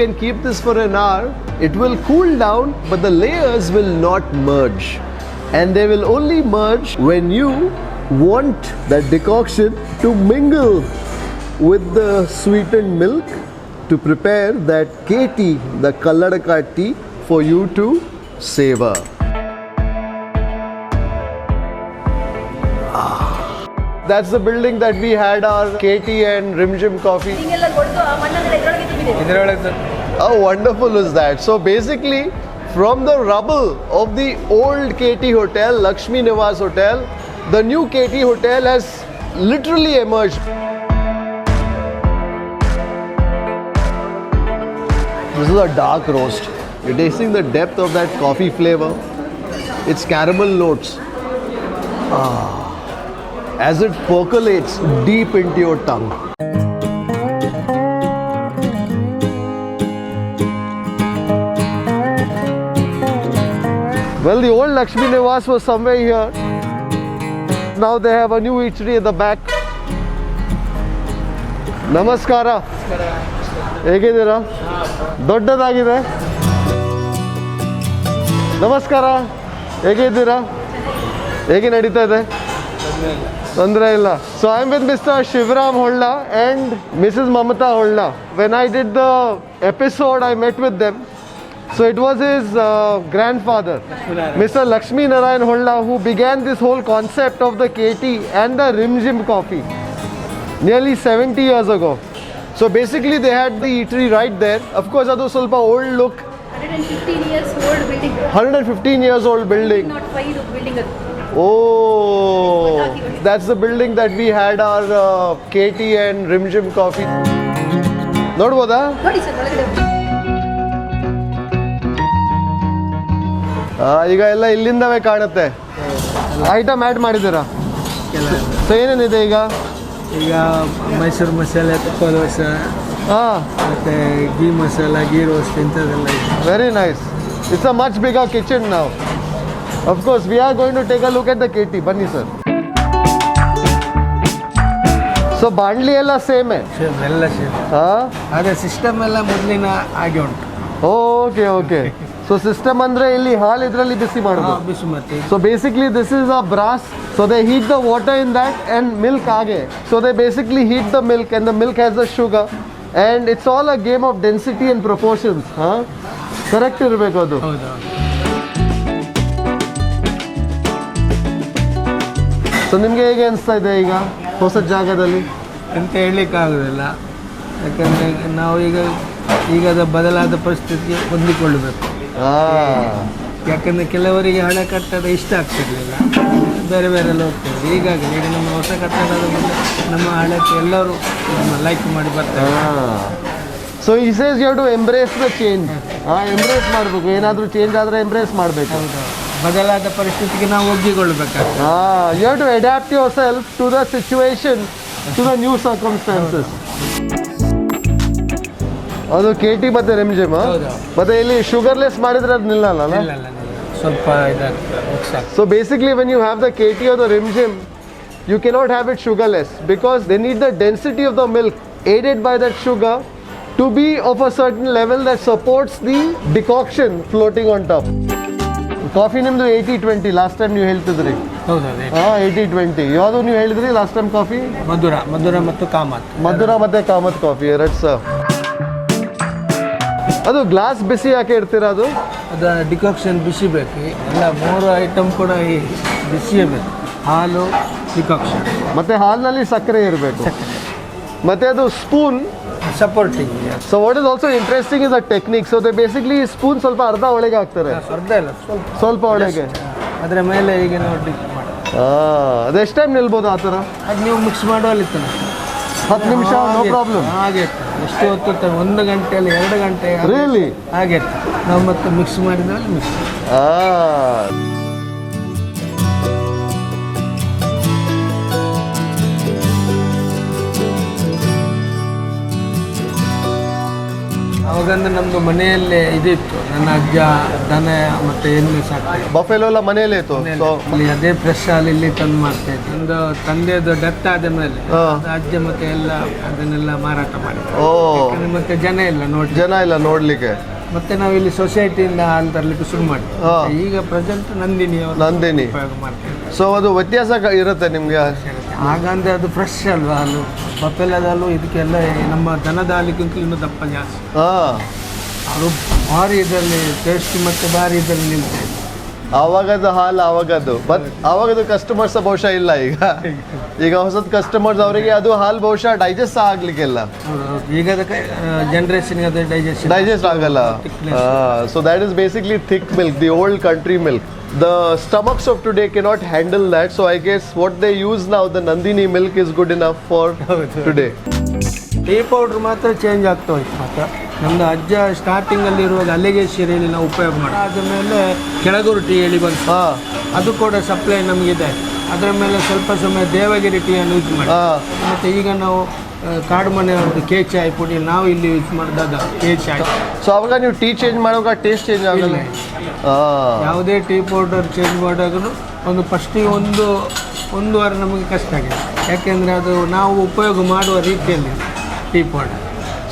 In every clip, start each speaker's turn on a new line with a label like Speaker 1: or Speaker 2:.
Speaker 1: can keep this for an hour. It will cool down, but the layers will not merge. And they will only merge when you want that decoction to mingle with the sweetened milk to prepare that tea, the Kalladka tea, for you to savor. That's the building that we had our KT and Rimjhim coffee. How wonderful is that? So basically, from the rubble of the old KT hotel, Lakshmi Nivas hotel, the new KT hotel has literally emerged. This is a dark roast. You're tasting the depth of that coffee flavor. It's caramel notes. As it percolates deep into your tongue. Well, the old Lakshmi Nivas was somewhere here. Now they have a new eatery at the back. Namaskara. ಹೇಗಿದ್ದೀರಾ? ದೊಡ್ಡದಾಗಿದೆ. ನಮಸ್ಕಾರ. ಹೇಗಿದ್ದೀರಾ? ಹೇಗೆ ನಡೀತಾ ಇದೆ? ತೊಂದರೆ ಇಲ್ಲ. So I'm with Mr. Shivaram Holla and Mrs. Mamatha Holla. When I did the episode, I met with them. So it was his grandfather, Mr. Lakshmi Nivas Holla, who began this whole concept of the KT and the Rimjhim coffee nearly 70 years ago. So basically they had the eatery right there. Of course, adu ಸ್ವಲ್ಪ old look.
Speaker 2: 115 years old building.
Speaker 1: 115 years old building.
Speaker 2: Not five building.
Speaker 1: Oh, that's the building that we had our KT and Rimjhim coffee. ನೋಡ್ಬೋದಾ?
Speaker 2: ನೋಡಿ sir ಒಳಗಡೆ.
Speaker 1: ಈಗ ಎಲ್ಲ ಇಲ್ಲಿಂದವೇ ಕಾಣುತ್ತೆ. Item add ಮಾಡಿದ್ದೀರಾ? So ಏನೇನಿದೆ ಈಗ?
Speaker 3: ಈಗ ಮೈಸೂರು ಮಸಾಲೆ, ತುಪ್ಪ ದೋಸೆ, ಮತ್ತು ಗೀ ಮಸಾಲ, ಗೀ ರೋಸ್ಟ್ ಇಂಥದ್ದೆಲ್ಲ ಇದೆ.
Speaker 1: Very nice. It's a much bigger kitchen ನಾವು. Of course, we are going to take a look at the KT. Bunny sir. So, ಬಾಂಡ್ಲಿ ಎಲ್ಲ ಸೇಮೇ?
Speaker 3: ಎಲ್ಲ ಸೇಮ್. ಅದೇ ಸಿಸ್ಟಮ್ ಎಲ್ಲ ಮೊದಲಿನ ಹಾಗೆ ಉಂಟು.
Speaker 1: Okay okay. ಸೊ ಸಿಸ್ಟಮ್ ಅಂದರೆ ಇಲ್ಲಿ ಹಾಲು ಇದರಲ್ಲಿ ಬಿಸಿ ಮಾಡೋದು?
Speaker 3: ಬಿಸಿ ಮಾಡ್ತೀವಿ.
Speaker 1: So basically this is a brass. So they heat the water in that and milk ಹಾಗೆ. So they basically heat the milk and the milk has the sugar and it's all a game of density and proportions. Correct ಇರಬೇಕು ಅದು. So ನಿಮಗೆ ಹೇಗೆ ಅನಿಸ್ತಾ ಇದೆ ಈಗ ಹೊಸ ಜಾಗದಲ್ಲಿ?
Speaker 3: ಅಂತ ಹೇಳಲಿಕ್ಕಾಗೋದಿಲ್ಲ, ಯಾಕಂದರೆ ನಾವು ಈಗದ ಬದಲಾದ ಪರಿಸ್ಥಿತಿಗೆ ಹೊಂದಿಕೊಳ್ಳಬೇಕು. ಯಾಕಂದರೆ ಕೆಲವರಿಗೆ ಹಳೆ ಕಟ್ಟಡ ಇಷ್ಟ ಆಗ್ತಿರ್ಲಿಲ್ಲ, ಬೇರೆ ಬೇರೆ ಎಲ್ಲ ಹೋಗ್ತೇವೆ. ಈಗಾಗಲೇ ಈಗ ನಮ್ಮ ಹೊಸ ಕಟ್ಟಡದ ಮೇಲೆ ನಮ್ಮ ಹಳಕ್ಕೆ ಎಲ್ಲರೂ ಲೈಕ್ ಮಾಡಿ ಬರ್ತಾರೆ.
Speaker 1: ಸೊ ಈ says you have to embrace the change. Embrace ಮಾಡಬೇಕು. ಏನಾದರೂ ಚೇಂಜ್ ಆದರೆ ಎಂಬ್ರೇಸ್ ಮಾಡಬೇಕು.
Speaker 3: ಬದಲಾದ ಪರಿಸ್ಥಿತಿಗೆ ನಾವು ಒಗ್ಗಿಕೊಳ್ಳಬೇಕಾಗ್ತದೆ.
Speaker 1: You have to adapt yourself to the situation, to the new circumstances. ಅದು KT ಮತ್ತು ರಿಮ್ಜಿಮ್. ಮತ್ತೆ ಇಲ್ಲಿ ಶುಗರ್ಲೆಸ್ ಮಾಡಿದ್ರೆ ಅದು ನಿಲ್ಲಲ್ಲ ಅಲ್ಲ?
Speaker 3: ಸ್ವಲ್ಪ ಇದಾಗ್ತದೆ.
Speaker 1: So basically when you have the KT or the Rimjhim, you cannot have it sugarless because they need the density of the milk aided by that sugar to be of a certain level that supports the decoction floating on top. Coffee ನಿಮ್ಮದು 80-20 last time ನೀವು ಹೇಳ್ತಿದ್ರಿ. 80-20 ಯಾವುದು ನೀವು ಹೇಳಿದ್ರಿ last time coffee?
Speaker 3: ಮಧುರ ಮತ್ತು ಕಾಮತ್.
Speaker 1: ಮಧುರ ಮತ್ತು Kamath coffee ಎರಡು sir. ಅದು glass ಬಿಸಿ ಯಾಕೆ ಇಡ್ತೀರಾ? ಅದು
Speaker 3: ಡಿಕಾಕ್ಷನ್ ಬಿಸಿ ಬೇಕು. ಎಲ್ಲ 3 ಐಟಮ್ ಕೂಡ ಬಿಸಿಯೇ ಬೇಕು. ಹಾಲು, ಡಿಕಾಕ್ಷನ್
Speaker 1: ಮತ್ತು ಹಾಲಿನಲ್ಲಿ ಸಕ್ಕರೆ ಇರಬೇಕು. ಮತ್ತು ಅದು spoon
Speaker 3: supporting.
Speaker 1: So what is also interesting is the technique. So they basically spoon ಸ್ವಲ್ಪ ಅರ್ಧ ಒಳಗೆ ಹಾಕ್ತಾರೆ.
Speaker 3: ಅರ್ಧ ಇಲ್ಲ,
Speaker 1: ಸ್ವಲ್ಪ ಒಳಗೆ.
Speaker 3: ಅದರ ಮೇಲೆ ಈಗ ನೋಡಿ
Speaker 1: ಅದೆಷ್ಟು ಟೈಮ್ ನಿಲ್ಬೋದು ಆ ಥರ?
Speaker 3: ಅದು ನೀವು ಮಿಕ್ಸ್ ಮಾಡುವಲ್ಲಿತ್ತು
Speaker 1: 10 ನಿಮಿಷ, ನೋ ಪ್ರಾಬ್ಲಮ್.
Speaker 3: ಹಾಗೆ ಎಷ್ಟು ಹೊತ್ತು? 1 ಗಂಟೆಯಲ್ಲಿ 2 ಗಂಟೆ
Speaker 1: ರಿಯಲಿ
Speaker 3: ಹಾಗೆ ನಾವು ಮತ್ತೆ ಮಿಕ್ಸ್ ಮಾಡಿದ್ಮೇಲೆ ಮಿಕ್ಸ್. ಅವಾಗ ಆಗಂದ್ರೆ ನಮ್ಮದು ಮನೆಯಲ್ಲೇ ಇದಿತ್ತು, ನನ್ನ ಅಜ್ಜ ದನ ಮತ್ತು ಎಮ್ಮೆ ಸಾಕ್ತಾರೆ.
Speaker 1: ಬಫೆಲೋ ಎಲ್ಲ ಮನೆಯಲ್ಲೇ ಇತ್ತು. ಸೊ
Speaker 3: ಇಲ್ಲಿ ಅದೇ ಫ್ರೆಶ್ ಹಾಲು ಇಲ್ಲಿ ತಂದು ಮಾಡ್ತಾ ಇದ್ದೆ. ಒಂದು ತಂದೆದು ಡೆತ್ ಆದ ಮೇಲೆ ಅಜ್ಜ ಮತ್ತೆ ಎಲ್ಲ ಅದನ್ನೆಲ್ಲ ಮಾರಾಟ ಮಾಡಿದ್ರು. ಯಾಕಂದ್ರೆ ಮತ್ತೆ ಜನ ಇಲ್ಲ ನೋಡ್ಲಿಕ್ಕೆ. ಮತ್ತೆ ನಾವಿಲ್ಲಿ ಸೊಸೈಟಿಯಿಂದ ಹಾಲು ತರಲಿಕ್ಕೆ ಶುರು ಮಾಡಿದ್ವಿ. ಈಗ ಪ್ರೆಸೆಂಟ್ ನಂದಿನಿ ಉಪಯೋಗ ಮಾಡ್ತೇವೆ.
Speaker 1: ಸೊ ಅದು ವ್ಯತ್ಯಾಸ ಇರುತ್ತೆ ನಿಮಗೆ?
Speaker 3: ಹಾಗಂದ್ರೆ ಅದು ಫ್ರೆಶ್ ಅಲ್ವಾ ಹಾಲು, ಬಫೆಲದ ಹಾಲು ಇದಕ್ಕೆಲ್ಲ ನಮ್ಮ ದನದ ಹಾಲಿಗಿಂತ ಇನ್ನೂ ದಪ್ಪ ಜಾಸ್ತಿ. ಅದು ಭಾರಿ ಇದರಲ್ಲಿ ಟೇಸ್ಟ್ ಮತ್ತು ಭಾರಿ ಇದರಲ್ಲಿ ನಿಲ್ತದೆ.
Speaker 1: ಆವಾಗದ ಹಾಲು ಆವಾಗದು, ಬಟ್ ಆವಾಗದು ಕಸ್ಟಮರ್ಸ್ ಬಹುಶಃ ಇಲ್ಲ. ಈಗ ಹೊಸದ್ ಕಸ್ಟಮರ್ಸ್ ಅವರಿಗೆ ಅದು ಹಾಲು ಬಹುಶಃ ಡೈಜೆಸ್ಟ್ ಆಗ್ಲಿಕ್ಕೆಲ್ಲ.
Speaker 3: ಈಗ ಜನರೇಷನ್ಗೆ ಅದು ಡೈಜೆಸ್ಟ್
Speaker 1: ಆಗಲ್ಲ. So that is basically thick milk, the old country milk. The stomachs of today cannot handle that, so I guess what they use now, the Nandini milk, is good enough for today.
Speaker 3: Tea powder ಮಾತ್ರ change ಆಗ್ತಾ ಹೋಯ್ತು. ಮಾತ್ರ ನಮ್ಮದು ಅಜ್ಜ ಸ್ಟಾರ್ಟಿಂಗಲ್ಲಿ ಇರುವಾಗ ಅಲ್ಲಿಗೆ ಸೀರೆಯಲ್ಲಿ ನಾವು ಉಪಯೋಗ ಮಾಡಿ, ಆದಮೇಲೆ ಕೆಳಗೂರು ಟೀ ಹೇಳಿ ಬಂತು, ಅದು ಕೂಡ ಸಪ್ಲೈ ನಮಗಿದೆ. ಅದರ ಮೇಲೆ ಸ್ವಲ್ಪ ಸಮಯ ದೇವಗಿರಿ ಟೀಯನ್ನು ಯೂಸ್ ಮಾಡಿ. ಮತ್ತು ಈಗ ನಾವು ಕಾಡು ಮನೆ ಒಂದು ಕೆ ಚಾಯ್ ಪುಡಿ ನಾವು ಇಲ್ಲಿ ಯೂಸ್ ಮಾಡಿದಾಗ ಕೆ ಚಾಯ್.
Speaker 1: ಸೊ ಅವಾಗ ನೀವು ಟೀ ಚೇಂಜ್ ಮಾಡುವಾಗ ಟೇಸ್ಟ್ ಚೇಂಜ್ ಆಗಲ್ಲ?
Speaker 3: ಯಾವುದೇ ಟೀ ಪೌಡರ್ ಚೇಂಜ್ ಮಾಡುವಾಗಲೂ ಒಂದು ಫಸ್ಟಿಗೆ ಒಂದು ವಾರ ನಮಗೆ ಕಷ್ಟ ಆಗಿದೆ. ಯಾಕೆಂದರೆ ಅದು ನಾವು ಉಪಯೋಗ ಮಾಡುವ ರೀತಿಯಲ್ಲಿ ಟೀ ಪೌಡರ್.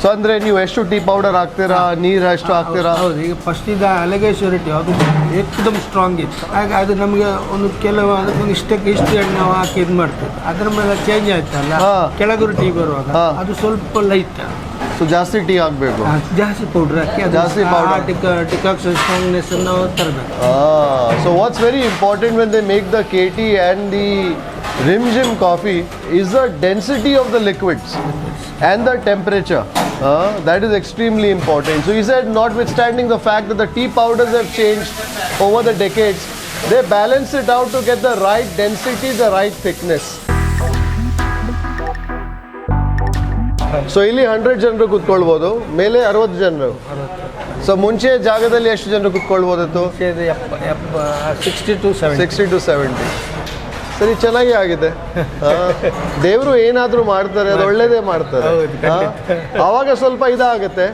Speaker 1: ಸೊ ಅಂದರೆ ನೀವು ಎಷ್ಟು ಟೀ ಪೌಡರ್ ಹಾಕ್ತೀರಾ, ನೀರು ಎಷ್ಟು ಹಾಕ್ತೀರಾ?
Speaker 3: ಹೌದು, ಈಗ ಫಸ್ಟಿದ ಅಲಗೇಶ್ವರಿ ಟೀ ಅದು ಏಕದಮ್ ಸ್ಟ್ರಾಂಗ್ ಇತ್ತು. ಹಾಗೆ ಅದು ನಮಗೆ ಒಂದು ಕೆಲವು ಅದಕ್ಕೊಂದು ಇಷ್ಟು ಎಣ್ಣೆ ನಾವು ಹಾಕಿ ಇದು ಮಾಡ್ತೇವೆ. ಅದರ ಮೇಲೆ ಚೇಂಜ್ ಆಯ್ತಲ್ಲ, ಕೆಳಗೂರು ಟೀ ಬರುವಾಗ ಅದು ಸ್ವಲ್ಪ ಲೈಟ್.
Speaker 1: ಸೊ ಜಾಸ್ತಿ ಟೀ ಹಾಕಬೇಕು,
Speaker 3: ಜಾಸ್ತಿ ಪೌಡರ್ ಹಾಕಿ
Speaker 1: ಜಾಸ್ತಿ ಪೌಡರ್
Speaker 3: ಟಿಕಾಕ್ಷನ್ ಸ್ಟ್ರಾಂಗ್ನೆಸ್ ನಾವು ತರಬೇಕು.
Speaker 1: So what's very important when they make the KT and the Rimjhim coffee is the density of the liquids and the temperature. That is extremely important. So he said, notwithstanding the fact that the tea powders have changed over the decades, they balance it out to get the right density, the right thickness. So ಇಲ್ಲಿ 100 ಜನರು ಕೂತ್ಕೊಳ್ಬೋದು, ಮೇಲೆ 60 ಜನರು. So ಮುಂಚೆ ಜಾಗದಲ್ಲಿ ಎಷ್ಟು ಜನರು ಕೂತ್ಕೊಳ್ಬೋದಿತ್ತು?
Speaker 3: 60 to 70.
Speaker 1: ಸರಿ, ಚೆನ್ನಾಗಿ ಆಗಿದೆ. ದೇವರು ಏನಾದರೂ ಮಾಡ್ತಾರೆ, ಅದು ಒಳ್ಳೇದೇ ಮಾಡ್ತಾರೆ. ಆವಾಗ ಸ್ವಲ್ಪ ಇದಾಗುತ್ತೆ.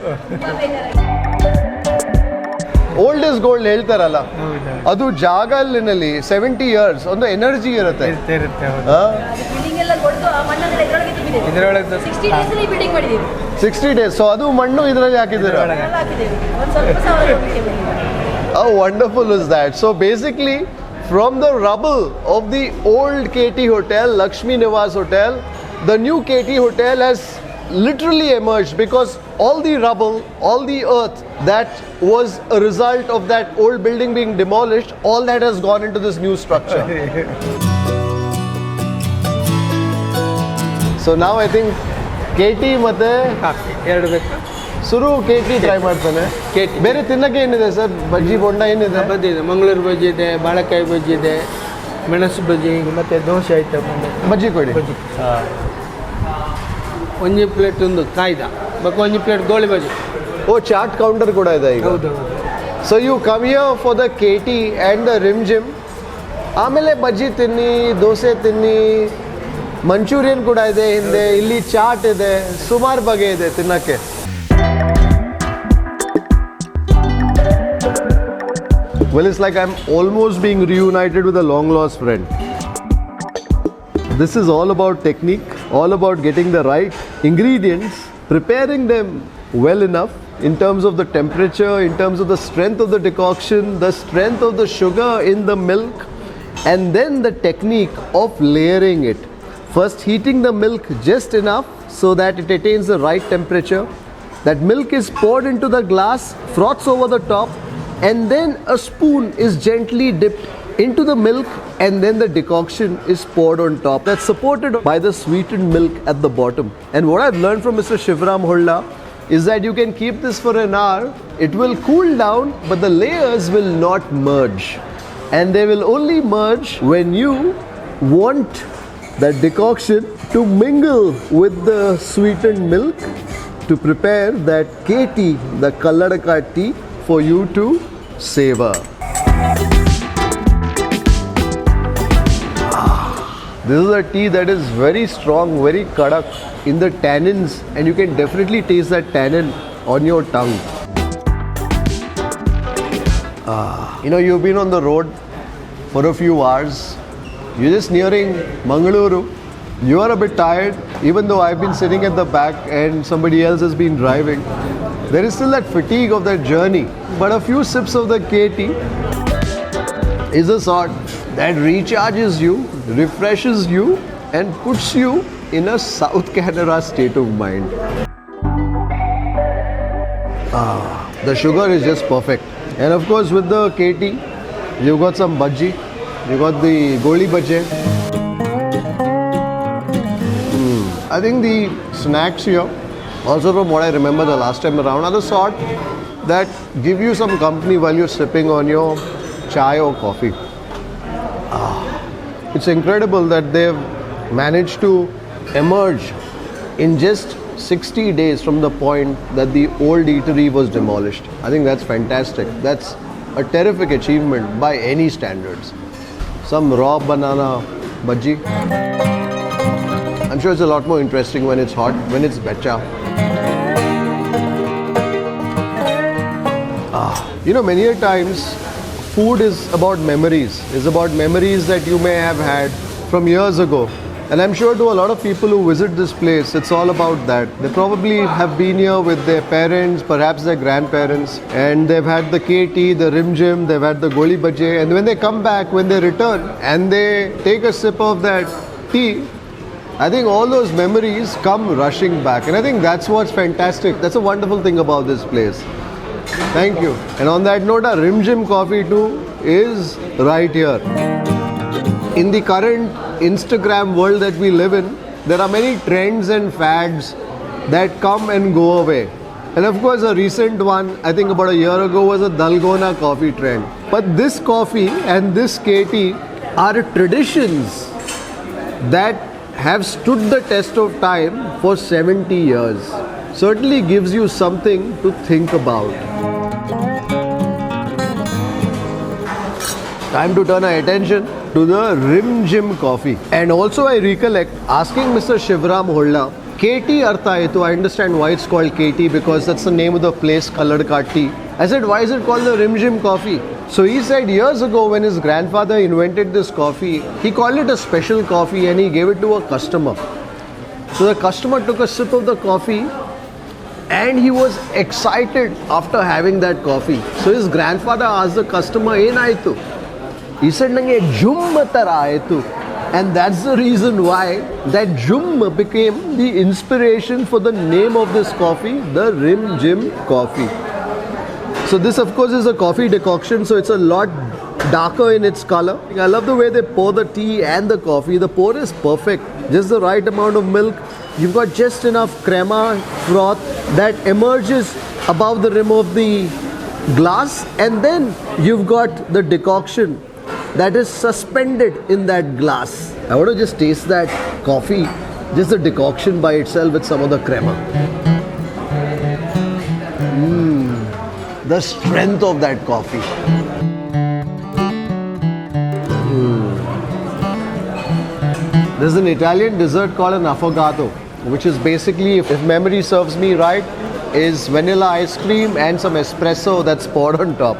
Speaker 1: ಓಲ್ಡ್ ಇಸ್ ಗೋಲ್ಡ್ ಹೇಳ್ತಾರಲ್ಲ, ಅದು ಜಾಗಲ್ಲಿನಲ್ಲಿ 70 years ಒಂದು ಎನರ್ಜಿ ಇರುತ್ತೆ. 60 days. ಸೊ ಅದು ಮಣ್ಣು ಇದರಲ್ಲಿ ಹಾಕಿದ್ದೀರಾ? How wonderful is that? So basically, from the rubble of the old KT hotel, Lakshmi Nivas hotel, the new KT hotel has literally emerged, because all the rubble, all the earth that was a result of that old building being demolished, all that has gone into this new structure. So now I think KT ಮತ್ತೆ
Speaker 3: ಎರಡು ಬೇಕು.
Speaker 1: ಸುರು KT try ಮಾಡ್ತಾನೆ. ಬೇರೆ ತಿನ್ನಕ್ಕೆ ಏನಿದೆ sir? Bajji bonda ಏನಿದೆ?
Speaker 3: ಬಜ್ಜಿ ಇದೆ, ಮಂಗಳೂರು ಬಜ್ಜಿ ಇದೆ, ಬಾಳೆಕಾಯಿ ಬಜ್ಜಿ ಇದೆ, ಮೆಣಸು ಬಜ್ಜಿ, ಮತ್ತು ದೋಸೆ ಐಟಮ್.
Speaker 1: ಬಜ್ಜಿ ಕೊಡಿ.
Speaker 3: ಒಂಜಿ ಪ್ಲೇಟ್ ಒಂದು ಕಾಯ್ದ ಬೇಕು, ಒಂಜಿ ಪ್ಲೇಟ್ ಗೋಳಿ ಬಜ್ಜಿ.
Speaker 1: ಚಾಟ್ ಕೌಂಟರ್ ಕೂಡ ಇದೆ ಈಗ.
Speaker 3: ಹೌದು.
Speaker 1: So you come here for the KT and the Rimjhim, ಆಮೇಲೆ ಬಜ್ಜಿ ತಿನ್ನಿ, ದೋಸೆ ತಿನ್ನಿ, ಮಂಚೂರಿಯನ್ ಕೂಡ ಇದೆ ಹಿಂದೆ, ಇಲ್ಲಿ ಚಾಟ್ ಇದೆ, ಸುಮಾರು ಬಗೆ ಇದೆ ತಿನ್ನಕ್ಕೆ. Well, it's like I'm almost being reunited with a long lost friend. This is all about technique, all about getting the right ingredients, preparing them well enough in terms of the temperature, in terms of the strength of the decoction, the strength of the sugar in the milk, and then the technique of layering it. First, heating the milk just enough so that it attains the right temperature. That milk is poured into the glass, froths over the top, and then a spoon is gently dipped into the milk, and then the decoction is poured on top. That's supported by the sweetened milk at the bottom. And what I've learned from Mr. Shivaram Holla is that you can keep this for an hour, it will cool down, but the layers will not merge. And they will only merge when you want that decoction to mingle with the sweetened milk to prepare that KT, the Kalladka tea, for you to savor. This is a tea that is very strong, very kadak in the tannins, and you can definitely taste that tannin on your tongue. You know, you've been on the road for a few hours. You're just nearing Mangalore. You are a bit tired, even though I've been sitting at the back and somebody else has been driving. There is still that fatigue of that journey. But a few sips of the KT is a sort that recharges you, refreshes you, and puts you in a South Canara state of mind. The sugar is just perfect. And of course, with the KT, you've got some bhaji, you got the goli bhaje. I think the snacks here, also from what I remember the last time around, are the sort that give you some company while you're sipping on your chai or coffee. It's incredible that they've managed to emerge in just 60 days from the point that the old eatery was demolished. I think that's fantastic. That's a terrific achievement by any standards. Some raw banana bhaji. I'm sure it's a lot more interesting when it's hot, when it's becha. You know, many a times food is about memories. It's about memories that you may have had from years ago. And I'm sure to a lot of people who visit this place, it's all about that. They probably have been here with their parents, perhaps their grandparents, and they've had the KT, the Rimjhim, they've had the goli bhaje, and when they come back, when they return, and they take a sip of that tea, I think all those memories come rushing back. And I think that's what's fantastic. That's a wonderful thing about this place. Thank you. And on that note, our Rimjhim coffee too is right here. In the current Instagram world that we live in, there are many trends and fads that come and go away. And of course, a recent one, I think about a year ago, was a Dalgona coffee trend. But this coffee and this KT are traditions that have stood the test of time for 70 years. Certainly gives you something to think about. Time to turn our attention to the Rimjhim coffee. And also I recollect asking Mr. Shivaram Holla, KT Artha Hetu, I understand why it's called KT because that's the name of the place, Kalladka tea. I said, why is it called the Rimjhim coffee? So he said years ago when his grandfather invented this coffee, he called it a special coffee and he gave it to a customer. So the customer took a sip of the coffee and he was excited after having that coffee. So his grandfather asked the customer, "Enaitu?" He said, "Nange jhim tara aitu." And that's the reason why that jhim became the inspiration for the name of this coffee, the Rimjhim coffee. So this of course is a coffee decoction, so it's a lot darker in its color. I love the way they pour the tea and the coffee. The pour is perfect, just the right amount of milk. You've got just enough crema froth that emerges above the rim of the glass, and then you've got the decoction that is suspended in that glass. I want to just taste that coffee, just the decoction by itself with some of the crema. The strength of that coffee. There's an Italian dessert called an affogato, which is basically, if memory serves me right, is vanilla ice cream and some espresso that's poured on top.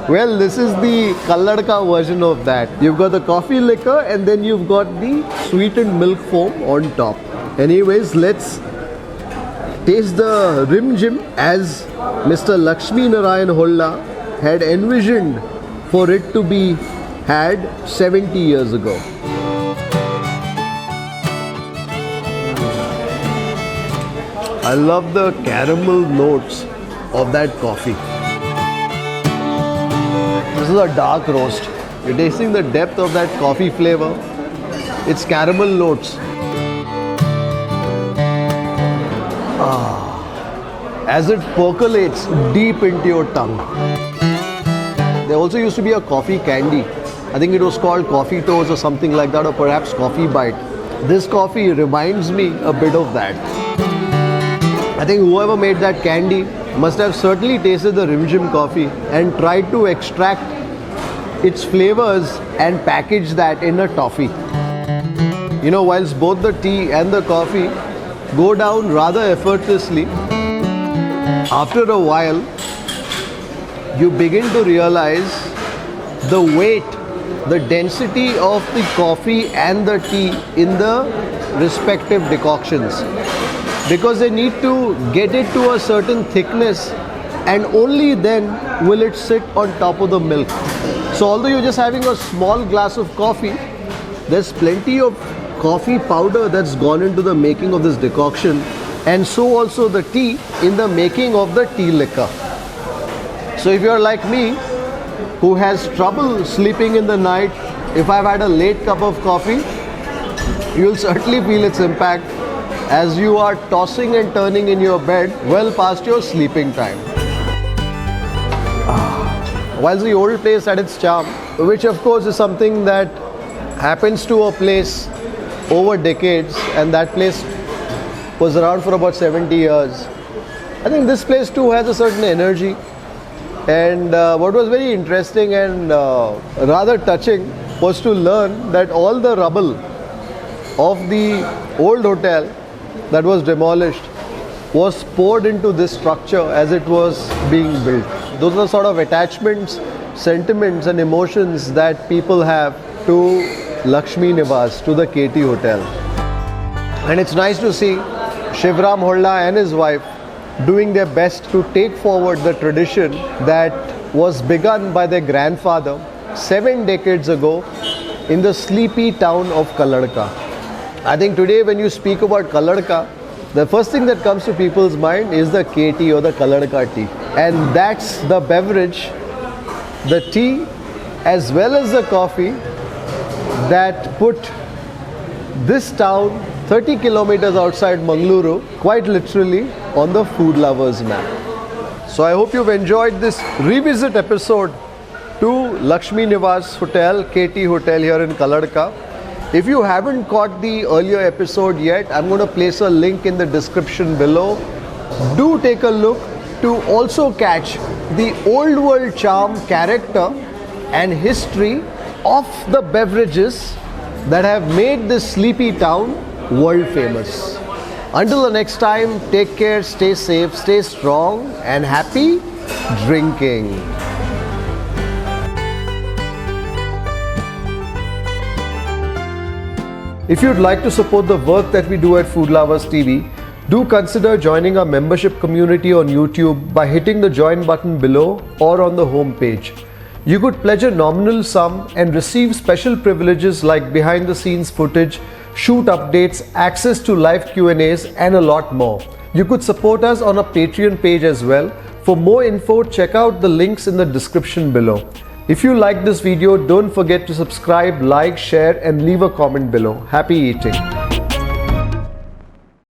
Speaker 1: Well, this is the Kalladka version of that. You've got the coffee liquor and then you've got the sweetened milk foam on top. Anyways, let's taste the Rimjhim as Mr. Lakshmi Holla had envisioned for it to be had 70 years ago. I love the caramel notes of that coffee. This is a dark roast. You're tasting the depth of that coffee flavor. It's caramel notes. As it percolates deep into your tongue. There also used to be a coffee candy. I think it was called coffee toes or something like that, or perhaps coffee bite. This coffee reminds me a bit of that. I think whoever made that candy must have certainly tasted the Rimjhim coffee and tried to extract its flavors and package that in a toffee. You know, whilst both the tea and the coffee go down rather effortlessly, after a while, you begin to realize the weight, the density of the coffee and the tea in the respective decoctions, because they need to get it to a certain thickness and only then will it sit on top of the milk. So although you're just having a small glass of coffee, there's plenty of coffee powder that's gone into the making of this decoction, and so also the tea in the making of the tea liquor. So if you're like me, who has trouble sleeping in the night, if I've had a late cup of coffee, you'll certainly feel its impact as you are tossing and turning in your bed well past your sleeping time. Whilst the old place had its charm, which of course is something that happens to a place over decades, and that place was around for about 70 years. I think this place too has a certain energy. And what was very interesting and rather touching was to learn that all the rubble of the old hotel that was demolished was poured into this structure as it was being built. Those are the sort of attachments, sentiments and emotions that people have to Lakshmi Nivas, to the KT Hotel. And it's nice to see Shivaram Holla and his wife doing their best to take forward the tradition that was begun by their grandfather 7 decades ago in the sleepy town of Kalladka. I think today when you speak about Kalladka, the first thing that comes to people's mind is the KT or the Kalladka tea. And that's the beverage, the tea as well as the coffee that put this town 30 kilometers outside Mangalore, quite literally, on the food lovers map. So I hope you've enjoyed this revisit episode to Lakshmi Nivas Hotel, KT Hotel here in Kalladka. If you haven't caught the earlier episode yet, I'm going to place a link in the description below. Do take a look to also catch the old world charm, character and history of the beverages that have made this sleepy town world famous. Until the next time, take care, stay safe, stay strong and happy drinking. If you'd like to support the work that we do at Food Lovers TV, do consider joining our membership community on YouTube by hitting the join button below or on the home page. You could pledge a nominal sum and receive special privileges like behind the scenes footage, shoot updates, access to live Q&As and a lot more. You could support us on our Patreon page as well. For more info, check out the links in the description below. If you like this video, don't forget to subscribe, like, share and leave a comment below. Happy eating!